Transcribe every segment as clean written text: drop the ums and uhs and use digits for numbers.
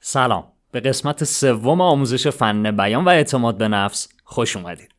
سلام، به قسمت سوم آموزش فن بیان و اعتماد به نفس خوش اومدید.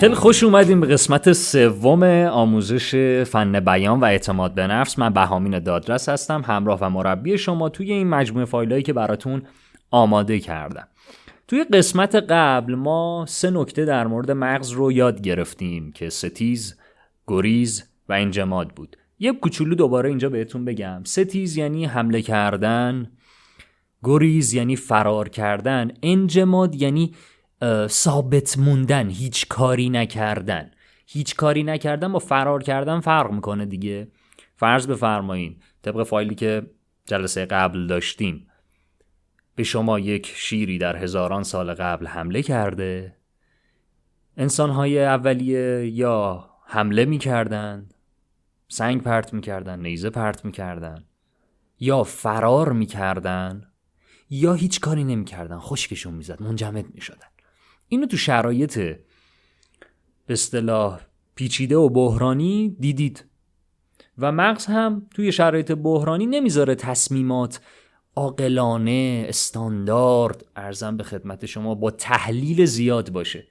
خیلی خوش اومدیم به قسمت سوم آموزش فن بیان و اعتماد به نفس. من بهامین دادرس هستم، همراه و مربی شما توی این مجموعه فایلایی که براتون آماده کردم. توی قسمت قبل ما 3 نکته در مورد مغز رو یاد گرفتیم که ستیز، گریز و انجماد بود. یه کوچولو دوباره اینجا بهتون بگم. ستیز یعنی حمله کردن، گریز یعنی فرار کردن، انجماد یعنی ثابت موندن، هیچ کاری نکردن. هیچ کاری نکردن با فرار کردن فرق میکنه دیگه. فرض بفرمایید طبق فایلی که جلسه قبل داشتیم به شما یک شیری در هزاران سال قبل حمله کرده. انسان‌های اولیه یا حمله میکردن، سنگ پرت میکردن، نیزه پرت میکردن، یا فرار میکردن، یا هیچ کاری نمیکردن، خشکشون میزد، منجمد میشدن. اینو تو شرایط به اصطلاح پیچیده و بحرانی دیدید و مغز هم توی شرایط بحرانی نمیذاره تصمیمات عاقلانه، استاندارد، ارزم به خدمت شما، با تحلیل زیاد باشه.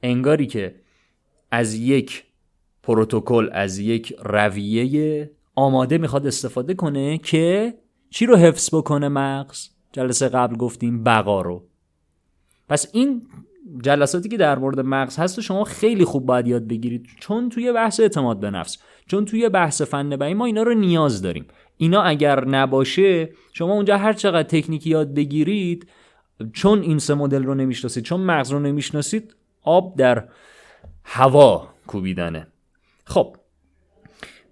انگاری که از یک پروتکل، از یک رویه آماده میخواد استفاده کنه که چی رو حفظ بکنه مغز؟ جلسه قبل گفتیم بقا رو. پس این جلساتی که در مورد مغز هست و شما خیلی خوب باید یاد بگیرید، چون توی بحث اعتماد به نفس، چون توی بحث فن بیان ما اینا رو نیاز داریم. اینا اگر نباشه شما اونجا هر چقدر تکنیکی یاد بگیرید، چون این 3 مدل رو نمیشناسید، چون مغز رو نمیشناسید، آب در هوا کوبیدنه. خب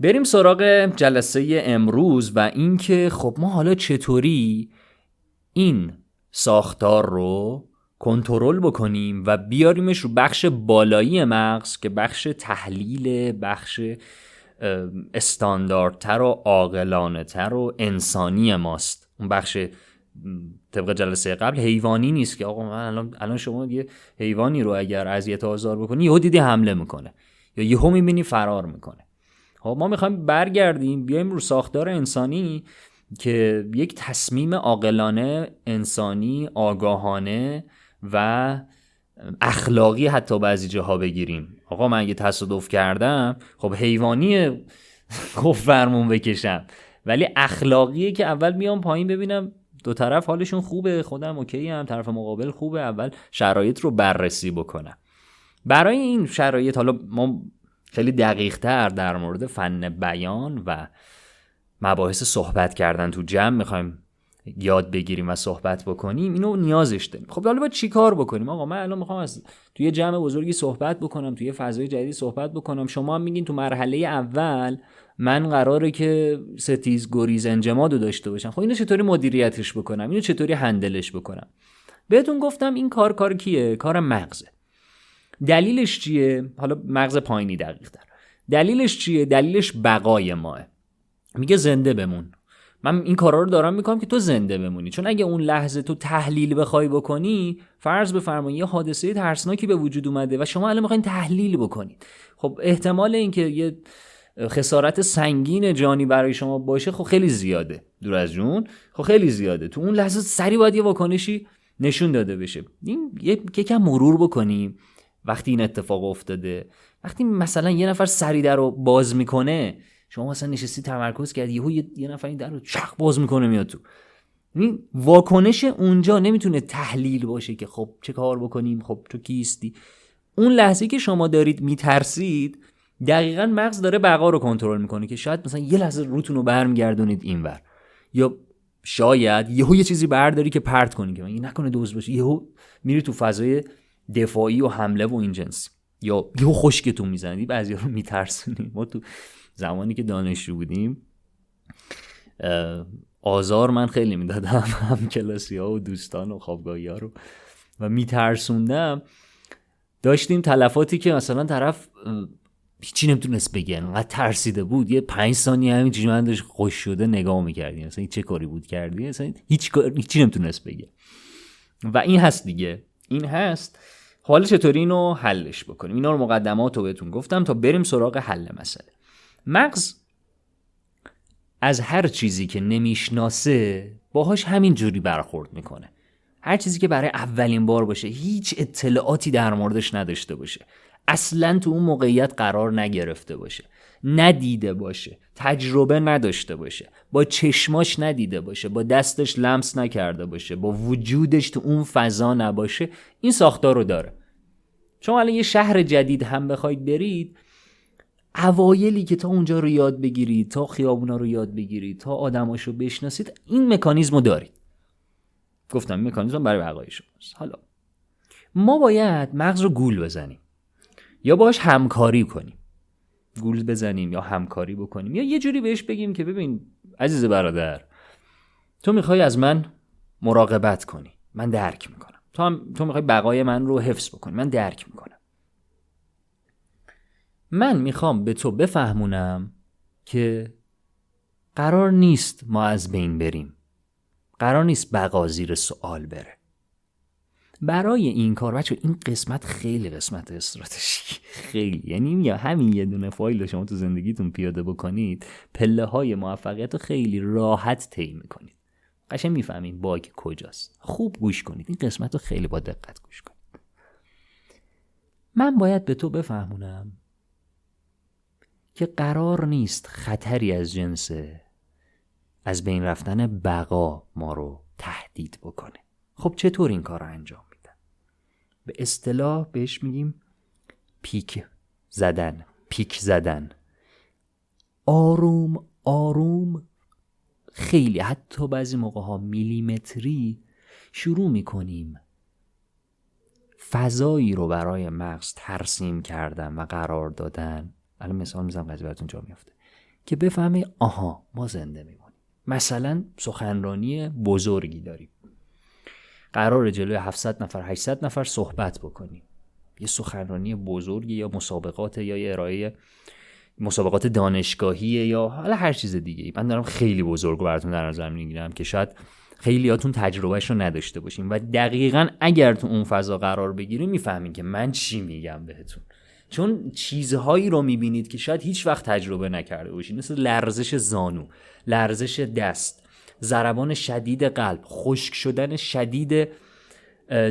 بریم سراغ جلسه امروز و اینکه خب ما حالا چطوری این ساختار رو کنترل بکنیم و بیاریمش رو بخش بالایی مغز که بخش تحلیل، بخش استانداردتر و عاقلانه تر و انسانی ماست. اون بخش طبق جلسه قبل حیوانی نیست که آقا من الان شما یه حیوانی رو اگر اذیت و آزار بکنی یهو دیدی حمله میکنه یا یهو میبینی فرار میکنه. خب ما میخوایم برگردیم بیایم رو ساختار انسانی که یک تصمیم عاقلانه، انسانی، آگاهانه و اخلاقی حتی بعضی جاها بگیریم. آقا من اگه تصادف کردم خب حیوانیه گفت فرمون بکشم، ولی اخلاقیه که اول میام پایین ببینم دو طرف حالشون خوبه، خودم اوکی هم، طرف مقابل خوبه، اول شرایط رو بررسی بکنم. برای این شرایط حالا ما خیلی دقیق تر در مورد فن بیان و مباحث صحبت کردن تو جمع میخوایم یاد بگیریم و صحبت بکنیم. اینو نیازش داریم. خب حالا باید چی کار بکنیم؟ آقا من الان میخوام از توی جمع بزرگی صحبت بکنم، توی فضای جدیدی صحبت بکنم. شما هم میگین تو مرحله اول من قراره که ستیز، گریز، انجماد رو داشته باشم. خب اینو چطوری مدیریتش بکنم؟ اینو چطوری هندلش بکنم؟ بهتون گفتم این کار کیه؟ کار مغزه. دلیلش چیه؟ حالا مغز پایینی دقیق تر. دلیلش چیه؟ دلیلش بقای ماه. میگه زنده بمون. من این کارا رو دارم میکنم که تو زنده بمونی، چون اگه اون لحظه تو تحلیل بخوای بکنی، فرض بفرمایید یه حادثه ترسناکی به وجود اومده و شما الان میخواین تحلیل بکنید، خب احتمال اینکه یه خسارت سنگین جانی برای شما باشه خب خیلی زیاده، دور از جون، خب خیلی زیاده. تو اون لحظه سریع باید یه واکنشی نشون داده بشه. این یکم مرور بکنیم وقتی این اتفاق افتاده. وقتی مثلا یه نفر سری در رو باز میکنه، شما مثلا نشستی تمرکز کردی، یه نفر این در رو چخ باز میکنه میاد تو، این واکنش اونجا نمیتونه تحلیل باشه که خب چه کار بکنیم، خب تو کیستی. اون لحظه که شما دارید میترسید دقیقاً مغز داره بقا رو کنترل میکنه که شاید مثلا یه لحظه روتون رو برمیگردونید اینور، یا شاید یه چیزی برداری که پرت کنی که این نکنه دوز باشه، یهو میری تو فضای دفاعی و حمله و این جنس، یا یهو خشکتون میزنی. بعضیا رو میترسونی. ما تو زمانی که دانشجو بودیم آزار من خیلی میدادم هم کلاسی ها و دوستان و خوابگاهی ها رو و میترسوندم، داشتیم تلفاتی که مثلا طرف هیچی نمیتونست بگه، انقدر ترسیده بود. یه 5 ثانیه همینجوری من داشت خوش شده نگاه میکردیم، مثلا چه کاری بود کردی، مثلا هیچی نمیتونست بگه. و این هست دیگه، این هست. حالا چطوری اینو حلش بکنیم؟ اینا رو مقدمات رو بهتون گفتم تا بریم سراغ حل مسئله. مغز از هر چیزی که نمیشناسه باهاش همین جوری برخورد میکنه. هر چیزی که برای اولین بار باشه، هیچ اطلاعاتی در موردش نداشته باشه، اصلا تو اون موقعیت قرار نگرفته باشه، ندیده باشه، تجربه نداشته باشه، با چشماش ندیده باشه، با دستش لمس نکرده باشه، با وجودش تو اون فضا نباشه، این ساختار رو داره. شما الان یه شهر جدید هم بخواید برید، اوایلی که تا اونجا رو یاد بگیرید، تا خیابونا رو یاد بگیرید، تا آدماشو بشناسید، این مکانیزمو دارید. گفتم مکانیزم برای بقای شماست. حالا ما باید مغز رو گول بزنیم یا باش همکاری کنیم. گول بزنیم یا همکاری بکنیم یا یه جوری بهش بگیم که ببین عزیز برادر، تو میخوای از من مراقبت کنی، من درک میکنم. تو میخوای بقای من رو حفظ بکنی، من درک میکنم. من میخوام به تو بفهمونم که قرار نیست ما از بین بریم، قرار نیست بقا زیر سوال بره. برای این کار بچه، این قسمت خیلی قسمت استراتژیک، خیلی، یعنی همین یه دونه فایل رو شما تو زندگیتون پیاده بکنید، پله های موفقیت رو خیلی راحت طی میکنید. قشنگ میفهمید باگ کجاست. خوب گوش کنید، این قسمت رو خیلی با دقت گوش کنید. من باید به تو بفهمونم که قرار نیست خطری از جنس از بین رفتن بقا ما رو تهدید بکنه. خب چطور این کار رو انجام میدن؟ به اصطلاح بهش میگیم پیک زدن. آروم آروم، خیلی، حتی بعضی موقع ها میلیمتری شروع میکنیم فضایی رو برای مغز ترسیم کردن و قرار دادن. الان مثال میزنم قضیه براتون جا میفته که بفهمه آها ما زنده میمونیم. مثلا سخنرانی بزرگی داریم، قراره جلوی 700 نفر 800 نفر صحبت بکنیم، یه سخنرانی بزرگی یا مسابقات یا یه ارائه مسابقات دانشگاهیه یا حالا هر چیز دیگه. من دارم خیلی بزرگ براتون در نظر میگیرم که شاید خیلیاتون تجربهش رو نداشته باشین و دقیقاً اگر تو اون فضا قرار بگیریم میفهمین که من چی میگم بهتون، چون چیزهایی رو میبینید که شاید هیچ وقت تجربه نکرده باشین، مثل لرزش زانو، لرزش دست، ضربان شدید قلب، خشک شدن شدید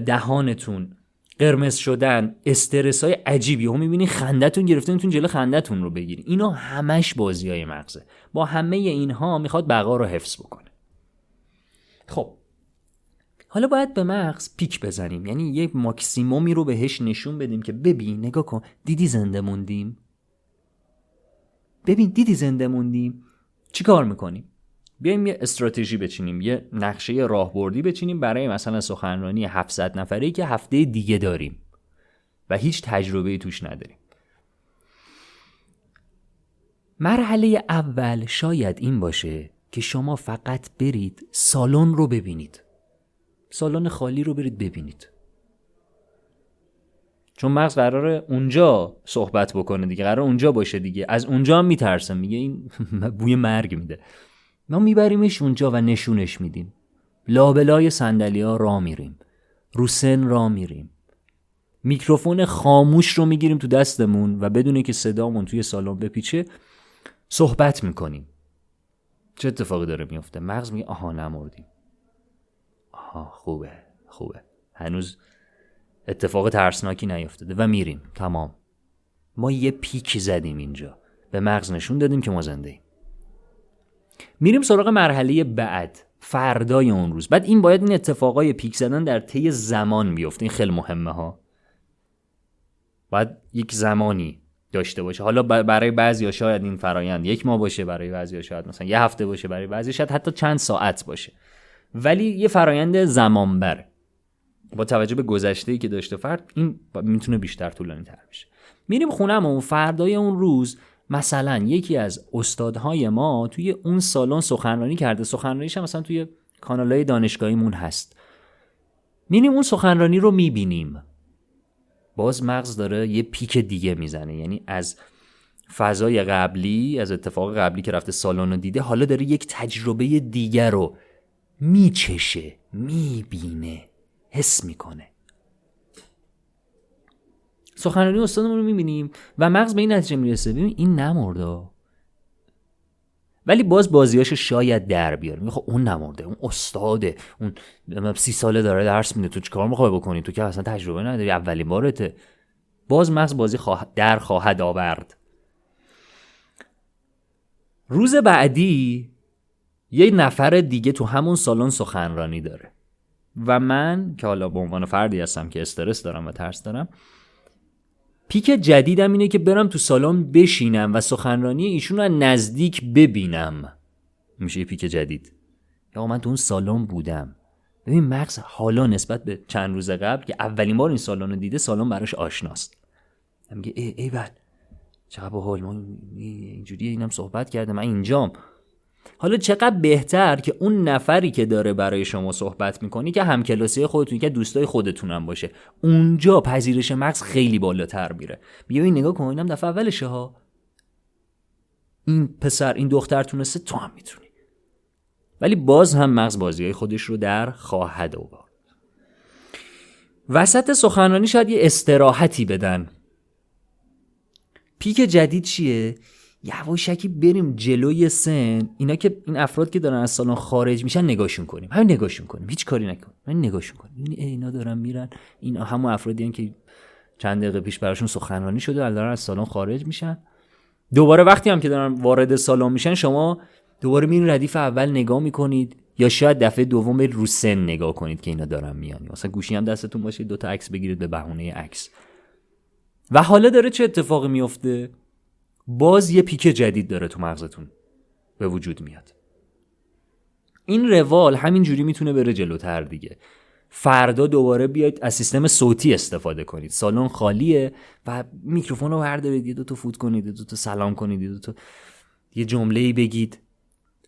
دهانتون، قرمز شدن، استرسای عجیبی هم میبینید، خندتون گرفته میتون جلو خندتون رو بگیرید. اینا همش بازیای مغزه. با همه اینها میخواد بقا رو حفظ بکنه. خب حالا باید به مغز پیک بزنیم، یعنی یک ماکسیمومی رو بهش نشون بدیم که ببین نگاه کن، دیدی زنده موندیم، ببین دیدی زنده موندیم. چی کار میکنیم؟ بیایم یه استراتژی بچینیم، یه نقشه راهبردی بچینیم برای مثلا سخنرانی 700 نفره‌ای که هفته دیگه داریم و هیچ تجربه‌ای توش نداریم. مرحله اول شاید این باشه که شما فقط برید سالن رو ببینید، سالن خالی رو برید ببینید، چون مغز قراره اونجا صحبت بکنه دیگه، قراره اونجا باشه دیگه. از اونجا هم میترسه، میگه این بوی مرگ میده. ما میبریمش اونجا و نشونش میدیم، لابلای صندلی‌ها راه میریم، رو سن راه میریم، میکروفون خاموش رو میگیریم تو دستمون و بدون که صدامون توی سالن بپیچه صحبت میکنیم. چه اتفاقی داره میفته؟ مغز میگه آها نمردیم، آها خوبه، هنوز اتفاق ترسناکی نیفتاده و میریم. تمام، ما یه پیک زدیم اینجا، به مغز نشون دادیم که ما زنده ایم. میریم سراغ مرحله بعد، فردای اون روز. بعد این باید این اتفاقای پیک زدن در طی زمان بیفته، این خیلی مهمه ها. باید یک زمانی داشته باشه. حالا برای بعضیا شاید این فرایند 1 ماه باشه، برای بعضیا شاید مثلا 1 هفته باشه، برای بعضیا شاید حتی چند ساعت باشه، ولی یه فرایند زمان بره. با توجه به گذشته‌ای که داشته فرد، این میتونه بیشتر طولانی تر بشه. میریم خونمون، فردای اون روز مثلا یکی از استادهای ما توی اون سالن سخنرانی کرده، سخنرانیش هم مثلا توی کانالای دانشگاهیمون هست. میریم اون سخنرانی رو میبینیم، باز مغز داره یه پیک دیگه میزنه، یعنی از فضای قبلی، از اتفاق قبلی که رفته سالن رو دیده، حالا داره یک تجربه دیگر رو میچشه، میبینه، حس میکنه. سخنرانی استادمون رو میبینیم و مغز به این نتیجه میرسه ببین این نمرده، ولی باز بازیاشو شاید در بیاره. میگه خب اون نمرده، اون استاده، اون 30 ساله داره درس میده، تو چیکار میخوای بکنی؟ تو که اصلا تجربه نداری، اولین بارته. باز مغز بازی خواهد آورد. روز بعدی یه نفر دیگه تو همون سالن سخنرانی داره و من که حالا به عنوان فردی هستم که استرس دارم و ترس دارم، پیک جدیدم اینه که برم تو سالن بشینم و سخنرانی ایشون رو نزدیک ببینم. میشه یه پیک جدید. یا من تو اون سالن بودم. ببین مغز حالا نسبت به چند روز قبل که اولین بار این سالن رو دیده، سالن براش آشناست. میگه ای بل چقدر باحال، ما اینجوری اینم صحبت کرده، من اینجام. حالا چقدر بهتر که اون نفری که داره برای شما صحبت میکنی که همکلاسی خودتون، که دوستای خودتون هم باشه، اونجا پذیرش مغز خیلی بالاتر میره. میگه این نگاه کن، اینم دفعه اولشه ها، این پسر این دختر تونسته، تو هم میتونی. ولی باز هم مغز بازیای خودش رو در خواهد آورد. وسط سخنرانی شاید یه استراحتی بدن. پیک جدید چیه؟ یواشکی بریم جلوی سن، اینا که این افراد که دارن از سالن خارج میشن نگاهشون کنیم، همین نگاهشون کنیم، هیچ کاری نکنیم، همین نگاهشون کنیم. اینا دارن میرن، این همون افرادی هستن که چند دقیقه پیش براشون سخنرانی شده، الان دارن از سالن خارج میشن. دوباره وقتی هم که دارن وارد سالن میشن، شما دوباره میرین ردیف اول نگاه میکنید، یا شاید دفعه دوم برید رو سن نگاه کنید که اینا دارن میان. مثلا گوشی هم دستتون باشه، 2 تا عکس بگیرید به بهونه عکس. و حالا داره چه اتفاقی میفته؟ باز یه پیک جدید داره تو مغزتون به وجود میاد. این روال همینجوری میتونه بره جلوتر دیگه. فردا دوباره بیاید از سیستم صوتی استفاده کنید، سالن خالیه و میکروفون رو بردارید، یه 2 تا فوت کنید، 2 تا سلام کنید، 2 تا یه جمله‌ای بگید.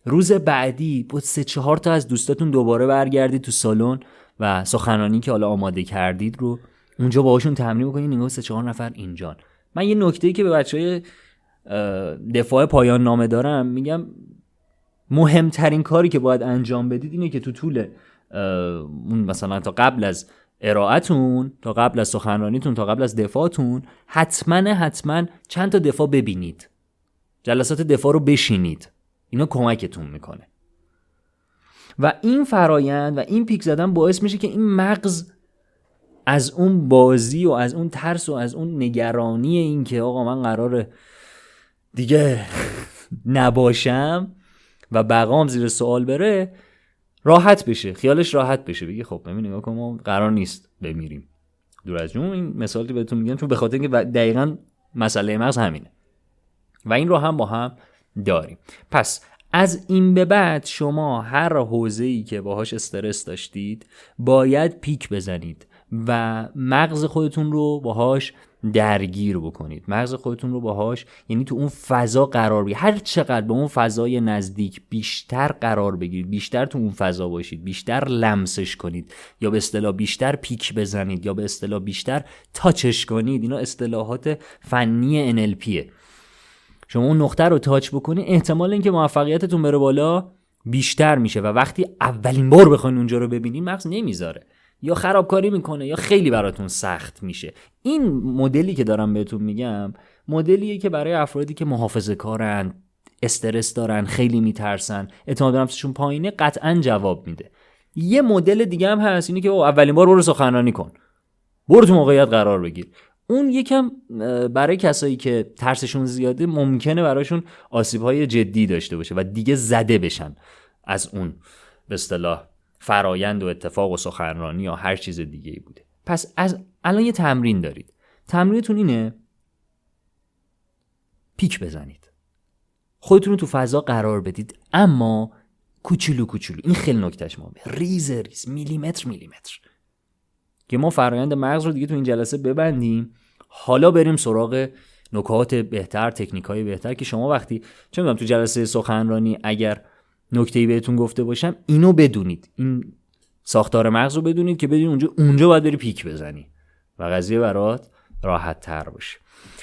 روز بعدی با 3-4 تا از دوستاتون دوباره برگردید تو سالن و سخنرانی که حالا آماده کردید رو اونجا باهاشون تمرین بکنید. نگاه 3-4 نفر اینجان. من یه نکته‌ای که به بچهای دفاع پایان نامه دارم میگم، مهمترین کاری که باید انجام بدید اینه که تو طول اون مثلا تا قبل از ارائه‌تون، تا قبل از سخنرانیتون، تا قبل از دفاعتون، حتما چند تا دفاع ببینید، جلسات دفاع رو بشینید. اینا کمکتون میکنه. و این فرایند و این پیک زدن باعث میشه که این مغز از اون بازی و از اون ترس و از اون نگرانی این که آقا من قراره دیگه نباشم و بقام زیر سوال بره، راحت بشه، خیالش راحت بشه، بگی خب ببین نگاه کن ما قرار نیست بمیریم. دور از جون این مثالی بهتون میگم چون به خاطر اینکه دقیقاً مسئله مغز همینه و این رو هم با هم داریم. پس از این به بعد شما هر حوزه‌ای که باهاش استرس داشتید باید پیک بزنید و مغز خودتون رو باهاش درگیر بکنید، مغز خودتون رو باهاش، یعنی تو اون فضا قرار بگیرید. هر چقدر به اون فضای نزدیک بیشتر قرار بگیرید، بیشتر تو اون فضا باشید، بیشتر لمسش کنید، یا به اصطلاح بیشتر پیک بزنید، یا به اصطلاح بیشتر تاچش کنید. اینا اصطلاحات فنی NLPه. شما اون نقطه رو تاچ بکنید، احتمال اینکه موفقیتتون بره بالا بیشتر میشه و وقتی اولین بار بخواید اونجا رو ببینید مغز نمیذاره، یا خرابکاری میکنه یا خیلی براتون سخت میشه. این مدلی که دارم بهتون میگم مدلیه که برای افرادی که محافظه‌کارن، استرس دارن، خیلی میترسن، اعتماد به نفسشون پایینه، قطعا جواب میده. یه مدل دیگه هم هست، اینه که اولین بار برو سخنرانی کن، برو تو موقعیت قرار بگیر. اون یکم برای کسایی که ترسشون زیاده ممکنه براشون آسیب‌های جدی داشته باشه و دیگه زده بشن از اون به اصطلاح فرایند و اتفاق و سخنرانی یا هر چیز دیگه‌ای بوده. پس از الان یه تمرین دارید. تمرینتون اینه پیک بزنید، خودتون رو تو فضا قرار بدید، اما کوچولو کوچولو. این خیلی نکتهش مهمه، ریز ریز، میلیمتر که ما فرایند مغز رو دیگه تو این جلسه ببندیم. حالا بریم سراغ نکات بهتر، تکنیک‌های بهتر که شما وقتی چه می‌دونم تو جلسه سخنرانی اگر نکته‌ای بهتون گفته باشم اینو بدونید، این ساختار مغز رو بدونید که بدونید اونجا باید بری پیک بزنی و قضیه برات راحت تر باشه.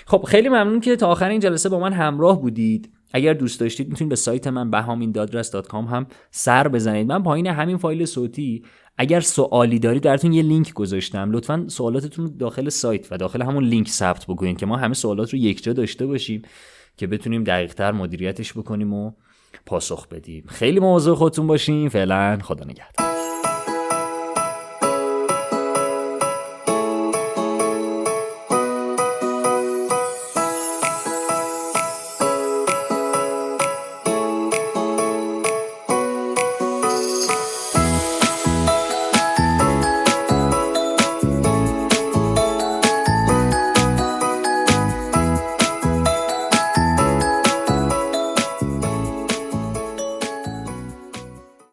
خب خیلی ممنون که تا آخر این جلسه با من همراه بودید. اگر دوست داشتید میتونید به سایت من bahamin.ras.com هم سر بزنید. من پایین همین فایل صوتی اگر سوالی دارید براتون یه لینک گذاشتم، لطفاً سوالاتتون رو داخل سایت و داخل همون لینک ثبت بکنید که ما همه سوالات رو یک جا داشته باشیم که بتونیم دقیق‌تر مدیریتش بکنیم و پاسخ بدیم. خیلی مواظب خودتون باشین. فعلا خدا نگهدار.